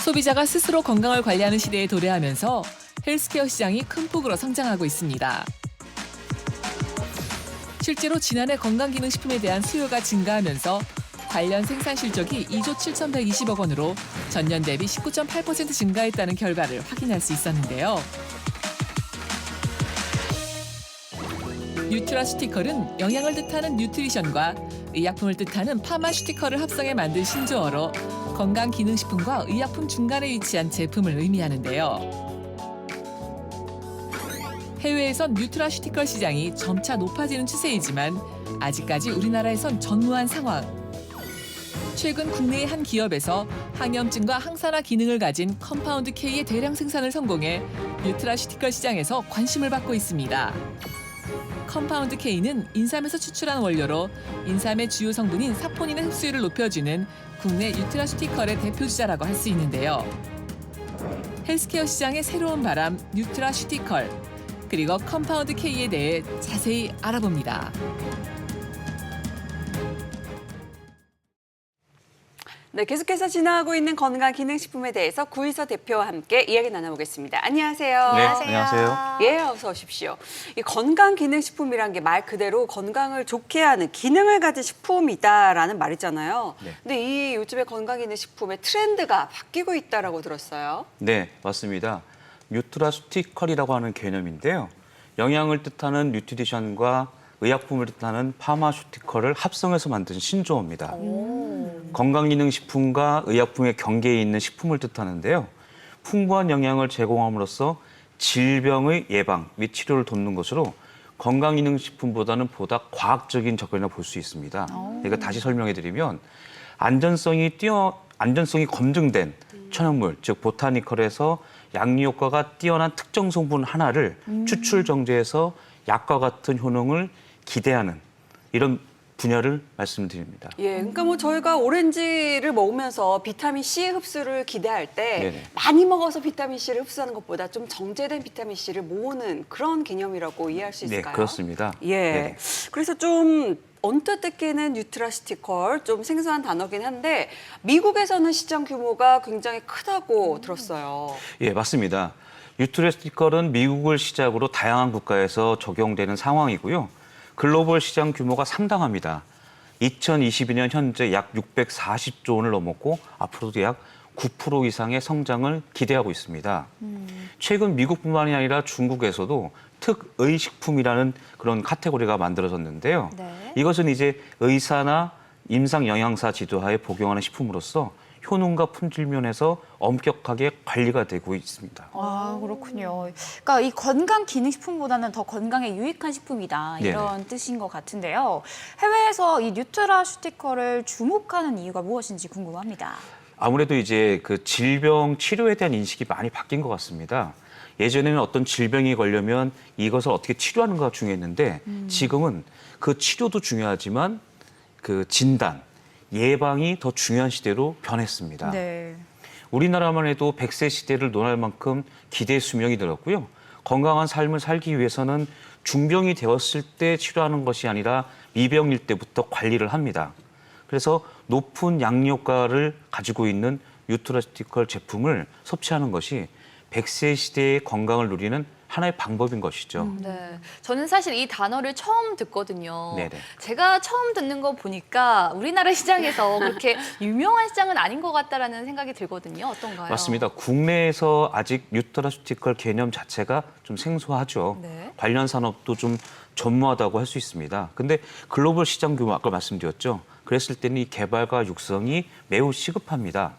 소비자가 스스로 건강을 관리하는 시대에 도래하면서 헬스케어 시장이 큰 폭으로 성장하고 있습니다. 실제로 지난해 건강기능식품에 대한 수요가 증가하면서 관련 생산 실적이 2조 7,120억 원으로 전년 대비 19.8% 증가했다는 결과를 확인할 수 있었는데요. 뉴트라슈티컬은 영양을 뜻하는 뉴트리션과 의약품을 뜻하는 파마슈티컬을 합성해 만든 신조어로 건강기능식품과 의약품 중간에 위치한 제품을 의미하는데요. 해외에선 뉴트라슈티컬 시장이 점차 높아지는 추세이지만 아직까지 우리나라에선 전무한 상황. 최근 국내의 한 기업에서 항염증과 항산화 기능을 가진 컴파운드 K의 대량 생산을 성공해 뉴트라슈티컬 시장에서 관심을 받고 있습니다. 컴파운드 K는 인삼에서 추출한 원료로 인삼의 주요 성분인 사포닌의 흡수율을 높여주는 국내 뉴트라슈티컬의 대표주자라고 할 수 있는데요. 헬스케어 시장의 새로운 바람 뉴트라슈티컬, 그리고 컴파운드 K에 대해 자세히 알아봅니다. 네, 계속해서 진행하고 있는 건강기능식품에 대해서 구이서 대표와 함께 이야기 나눠보겠습니다. 안녕하세요. 네, 안녕하세요. 예, 어서 오십시오. 이 건강기능식품이란 게 말 그대로 건강을 좋게 하는 기능을 가진 식품이다라는 말이잖아요. 네. 근데 이 요즘에 건강기능식품의 트렌드가 바뀌고 있다라고 들었어요. 네, 맞습니다. 뉴트라슈티컬이라고 하는 개념인데요. 영양을 뜻하는 뉴트리션과 의약품을 뜻하는 파마슈티컬을 합성해서 만든 신조어입니다. 건강기능식품과 의약품의 경계에 있는 식품을 뜻하는데요. 풍부한 영양을 제공함으로써 질병의 예방 및 치료를 돕는 것으로 건강기능식품보다는 보다 과학적인 접근이라고 볼 수 있습니다. 그러니까 다시 설명해드리면 안전성이 검증된 천연물, 즉 보타니컬에서 양리 효과가 뛰어난 특정 성분 하나를 추출 정제해서 약과 같은 효능을 기대하는 이런 분야를 말씀드립니다. 예, 그러니까 뭐 저희가 오렌지를 먹으면서 비타민 C 흡수를 기대할 때 네네. 많이 먹어서 비타민 C를 흡수하는 것보다 좀 정제된 비타민 C를 모으는 그런 개념이라고 이해할 수 있을까요? 네, 그렇습니다. 예, 네네. 그래서 좀 언뜻 듣기에는 뉴트라시티컬 좀 생소한 단어긴 한데 미국에서는 시장 규모가 굉장히 크다고 들었어요. 예, 맞습니다. 뉴트라슈티컬은 미국을 시작으로 다양한 국가에서 적용되는 상황이고요. 글로벌 시장 규모가 상당합니다. 2022년 현재 약 640조 원을 넘었고 앞으로도 약 9% 이상의 성장을 기대하고 있습니다. 최근 미국뿐만이 아니라 중국에서도 특의식품이라는 그런 카테고리가 만들어졌는데요. 네. 이것은 이제 의사나 임상 영양사 지도하에 복용하는 식품으로서 효능과 품질 면에서 엄격하게 관리가 되고 있습니다. 아, 그렇군요. 그러니까 이 건강 기능식품보다는 더 건강에 유익한 식품이다 이런 뜻인 것 같은데요. 해외에서 이 뉴트라슈티컬을 주목하는 이유가 무엇인지 궁금합니다. 아무래도 이제 그 질병 치료에 대한 인식이 많이 바뀐 것 같습니다. 예전에는 어떤 질병이 걸려면 이것을 어떻게 치료하는가가 중요했는데 지금은 그 치료도 중요하지만 그 진단, 예방이 더 중요한 시대로 변했습니다. 네. 우리나라만 해도 100세 시대를 논할 만큼 기대 수명이 늘었고요. 건강한 삶을 살기 위해서는 중병이 되었을 때 치료하는 것이 아니라 미병일 때부터 관리를 합니다. 그래서 높은 양리 효과를 가지고 있는 뉴트라슈티컬 제품을 섭취하는 것이 100세 시대의 건강을 누리는 하나의 방법인 것이죠. 네, 저는 사실 이 단어를 처음 듣거든요. 네네. 제가 처음 듣는 거 보니까 우리나라 시장에서 그렇게 유명한 시장은 아닌 것 같다라는 생각이 들거든요. 어떤가요? 맞습니다. 국내에서 아직 뉴트라슈티컬 개념 자체가 좀 생소하죠. 네. 관련 산업도 좀 전무하다고 할 수 있습니다. 근데 글로벌 시장 규모 아까 말씀드렸죠. 그랬을 때는 이 개발과 육성이 매우 시급합니다.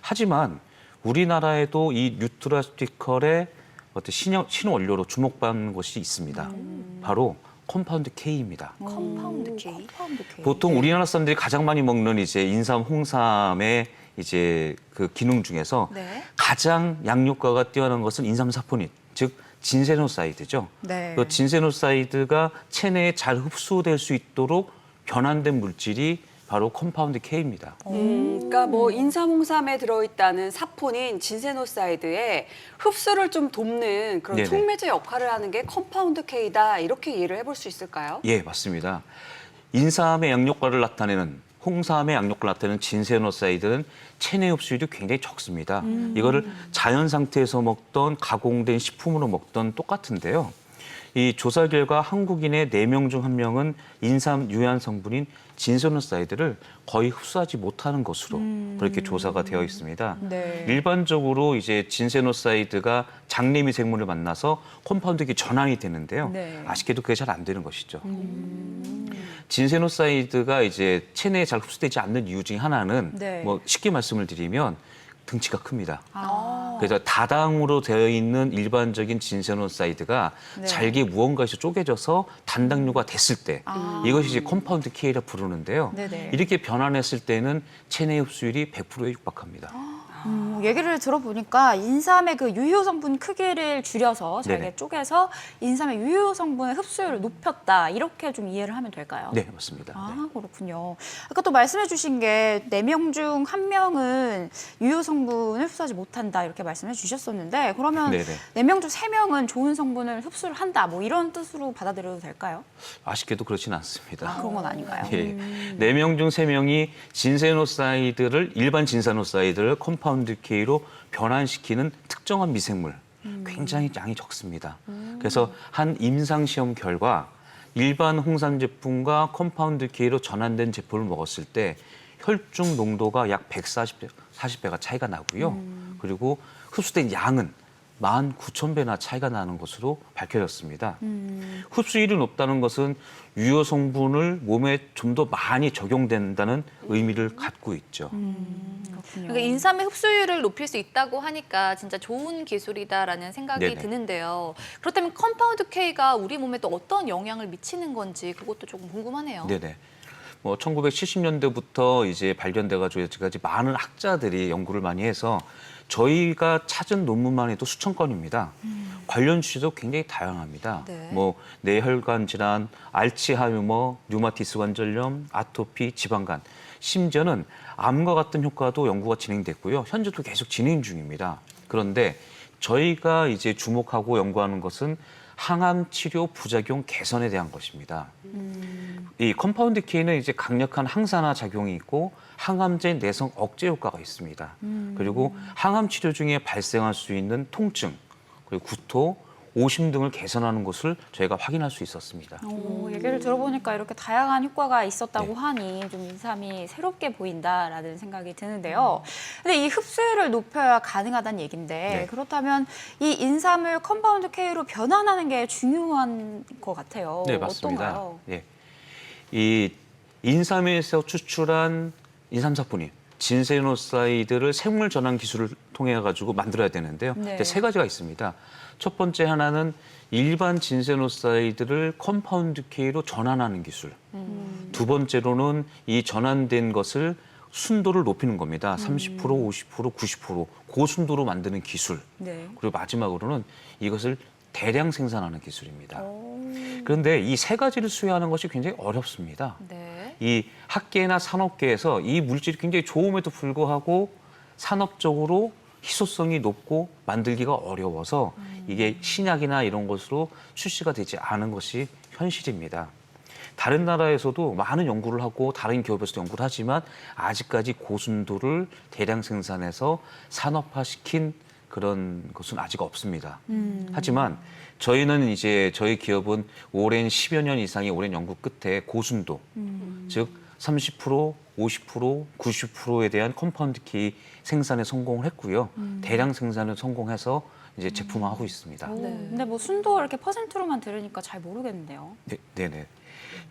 하지만 우리나라에도 이 뉴트라슈티컬의 어떤 신원료로 주목받는 것이 있습니다. 바로 컴파운드 K입니다. 컴파운드 K. 컴파운드 K. 보통 우리나라 사람들이 가장 많이 먹는 이제 인삼, 홍삼의 이제 그 기능 중에서 네. 가장 양효과가 뛰어난 것은 인삼 사포닌, 즉 진세노사이드죠. 네. 그 진세노사이드가 체내에 잘 흡수될 수 있도록 변환된 물질이 바로 컴파운드 K입니다. 그러니까 뭐 인삼, 홍삼에 들어있다는 사포닌, 진세노사이드의 흡수를 좀 돕는 그런 네네. 촉매제 역할을 하는 게 컴파운드 K다 이렇게 이해를 해볼 수 있을까요? 예, 맞습니다. 인삼의 양효과를 나타내는 홍삼의 양력을 나타내는 진세노사이드는 체내 흡수율이 굉장히 적습니다. 이거를 자연 상태에서 먹던 가공된 식품으로 먹던 똑같은데요. 이 조사 결과 한국인의 4명 중 1명은 인삼 유해한 성분인 진세노사이드를 거의 흡수하지 못하는 것으로 그렇게 조사가 되어 있습니다. 네. 일반적으로 이제 진세노사이드가 장내 미생물을 만나서 컴파운드기 전환이 되는데요. 네. 아쉽게도 그게 잘 안 되는 것이죠. 진세노사이드가 이제 체내에 잘 흡수되지 않는 이유 중에 하나는 네. 뭐 쉽게 말씀을 드리면 등치가 큽니다. 아. 그래서 다당으로 되어 있는 일반적인 진세노사이드가 네. 잘게 무언가에서 쪼개져서 단당류가 됐을 때 아. 이것이 이제 컴파운드 K라 부르는데요. 네네. 이렇게 변환했을 때는 체내 흡수율이 100%에 육박합니다. 얘기를 들어보니까 인삼의 그 유효 성분 크기를 줄여서 잘게 네네. 쪼개서 인삼의 유효 성분의 흡수율을 높였다. 이렇게 좀 이해를 하면 될까요? 네, 맞습니다. 네. 아, 그렇군요. 아까 또 말씀해 주신 게 4명 중 1명은 유효 성분을 흡수하지 못한다 이렇게 말씀해 주셨었는데 그러면 네네. 4명 중 3명은 좋은 성분을 흡수를 한다 뭐 이런 뜻으로 받아들여도 될까요? 아쉽게도 그렇지는 않습니다. 그런 건 아닌가요? 예. 4명 중 3명이 진세노사이드를 일반 진세노사이드를 컴파운드 K로 변환시키는 특정한 미생물 굉장히 양이 적습니다. 그래서 한 임상 시험 결과 일반 홍삼 제품과 컴파운드 K로 전환된 제품을 먹었을 때 혈중 농도가 약 140배가 차이가 나고요. 그리고 흡수된 양은 19,000배나 차이가 나는 것으로 밝혀졌습니다. 흡수율이 높다는 것은 유효 성분을 몸에 좀 더 많이 적용된다는 의미를 갖고 있죠. 그렇군요. 그러니까 인삼의 흡수율을 높일 수 있다고 하니까 진짜 좋은 기술이다라는 생각이 네네. 드는데요. 그렇다면 컴파운드 K가 우리 몸에 또 어떤 영향을 미치는 건지 그것도 조금 궁금하네요. 네네. 뭐 1970년대부터 이제 발견돼가지고 여기까지 많은 학자들이 연구를 많이 해서 저희가 찾은 논문만 해도 수천 건입니다. 관련 주제도 굉장히 다양합니다. 네. 뭐 뇌혈관 질환, 알츠하이머, 류마티스 관절염, 아토피, 지방간, 심지어는 암과 같은 효과도 연구가 진행됐고요. 현재도 계속 진행 중입니다. 그런데 저희가 이제 주목하고 연구하는 것은 항암 치료 부작용 개선에 대한 것입니다. 이 컴파운드 K는 이제 강력한 항산화 작용이 있고 항암제 내성 억제 효과가 있습니다. 그리고 항암 치료 중에 발생할 수 있는 통증, 그리고 구토, 오심 등을 개선하는 것을 저희가 확인할 수 있었습니다. 얘기를 들어보니까 이렇게 다양한 효과가 있었다고 네. 하니 좀 인삼이 새롭게 보인다라는 생각이 드는데요. 근데 이 흡수율을 높여야 가능하다는 얘기인데 네. 그렇다면 이 인삼을 컴파운드 K로 변환하는 게 중요한 것 같아요. 네, 맞습니다. 어떤가요? 예. 이 인삼에서 추출한 인삼사포닌, 진세노사이드를 생물 전환 기술을 통해 가지고 만들어야 되는데요. 네. 근데 3가지가 있습니다. 첫 번째 하나는 일반 진세노사이드를 컴파운드 K로 전환하는 기술. 두 번째로는 이 전환된 것을 순도를 높이는 겁니다. 30%, 50%, 90% 고순도로 만드는 기술. 네. 그리고 마지막으로는 이것을 대량 생산하는 기술입니다. 그런데 이 3가지를 수행하는 것이 굉장히 어렵습니다. 네. 이 학계나 산업계에서 이 물질이 굉장히 좋음에도 불구하고 산업적으로 희소성이 높고 만들기가 어려워서 이게 신약이나 이런 것으로 출시가 되지 않은 것이 현실입니다. 다른 나라에서도 많은 연구를 하고 다른 기업에서도 연구를 하지만 아직까지 고순도를 대량 생산해서 산업화시킨 그런 것은 아직 없습니다. 하지만 저희는 이제 저희 기업은 오랜 10여 년 이상의 오랜 연구 끝에 고순도, 즉 30%, 50%, 90%에 대한 컴파운드 K 생산에 성공을 했고요. 대량 생산을 성공해서 이제 제품화하고 있습니다. 근데 뭐 순도 이렇게 퍼센트로만 들으니까 잘 모르겠는데요. 네네.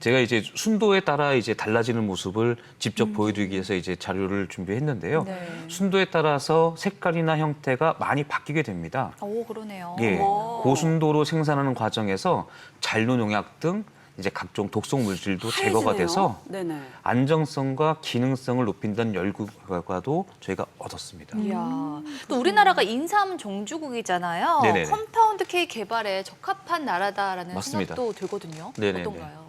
제가 이제 순도에 따라 이제 달라지는 모습을 직접 보여드리기 위해서 이제 자료를 준비했는데요. 네. 순도에 따라서 색깔이나 형태가 많이 바뀌게 됩니다. 오, 그러네요. 예, 오. 고순도로 생산하는 과정에서 잔류농약 등 이제 각종 독성 물질도 제거가 하얘지네요. 돼서 네네. 안정성과 기능성을 높인다는 연구 결과도 저희가 얻었습니다. 이야. 또 우리나라가 인삼 종주국이잖아요. 네네네. 컴파운드 K 개발에 적합한 나라다라는 맞습니다. 생각도 들거든요. 네네네. 어떤가요?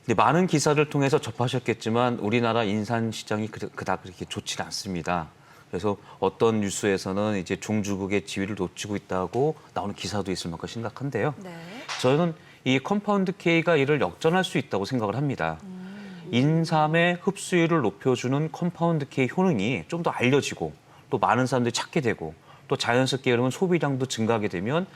근데 많은 기사를 통해서 접하셨겠지만 우리나라 인삼 시장이 그닥 그렇게 좋지는 않습니다. 그래서 어떤 뉴스에서는 이제 종주국의 지위를 놓치고 있다고 나오는 기사도 있을 만큼 심각한데요. 네. 저는 이 컴파운드 K가 이를 역전할 수 있다고 생각을 합니다. 인삼의 흡수율을 높여주는 컴파운드 K 효능이 좀 더 알려지고 또 많은 사람들이 찾게 되고 또 자연스럽게 그러면 소비량도 증가하게 되면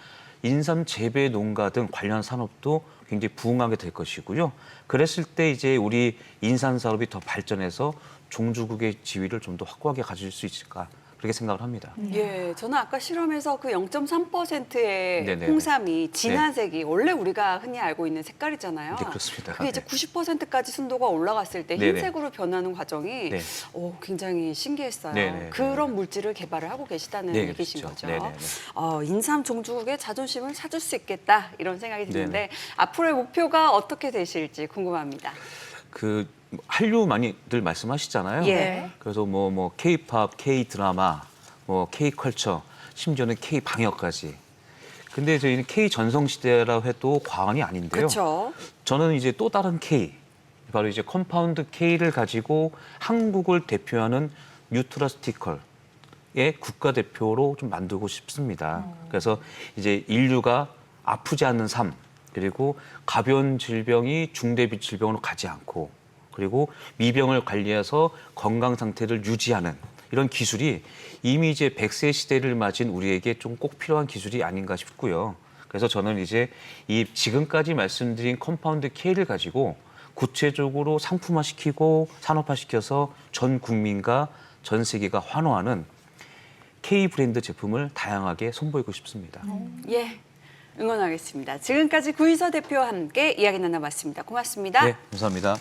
인삼 재배 농가 등 관련 산업도 굉장히 부흥하게 될 것이고요. 그랬을 때 이제 우리 인삼 사업이 더 발전해서 종주국의 지위를 좀 더 확고하게 가질 수 있을까 그렇게 생각을 합니다. 예, 저는 아까 실험에서 그 0.3%의 네네네. 홍삼이 진한 색이 원래 우리가 흔히 알고 있는 색깔이잖아요. 네, 그렇습니다. 그게 이제 네. 90%까지 순도가 올라갔을 때 네네. 흰색으로 변하는 과정이 네. 굉장히 신기했어요. 네네. 그런 물질을 개발을 하고 계시다는 네, 얘기신 그렇죠. 거죠. 네네네. 인삼 종주국의 자존심을 찾을 수 있겠다 이런 생각이 드는데 네네. 앞으로의 목표가 어떻게 되실지 궁금합니다. 그 한류 많이들 말씀하시잖아요. 예. 그래서 뭐 K-팝, K-드라마, 뭐 K-컬처, 심지어는 K-방역까지. 근데 저희는 K-전성시대라고 해도 과언이 아닌데요. 그렇죠. 저는 이제 또 다른 K, 바로 이제 컴파운드 K를 가지고 한국을 대표하는 뉴트라스티컬의 국가대표로 좀 만들고 싶습니다. 그래서 이제 인류가 아프지 않는 삶, 그리고 가벼운 질병이 중대비 질병으로 가지 않고, 그리고 미병을 관리해서 건강 상태를 유지하는 이런 기술이 이미 이제 100세 시대를 맞은 우리에게 좀 꼭 필요한 기술이 아닌가 싶고요. 그래서 저는 이제 이 지금까지 말씀드린 컴파운드 K를 가지고 구체적으로 상품화시키고 산업화시켜서 전 국민과 전 세계가 환호하는 K 브랜드 제품을 다양하게 선보이고 싶습니다. 예, 응원하겠습니다. 지금까지 구이서 대표와 함께 이야기 나눠봤습니다. 고맙습니다. 네, 감사합니다.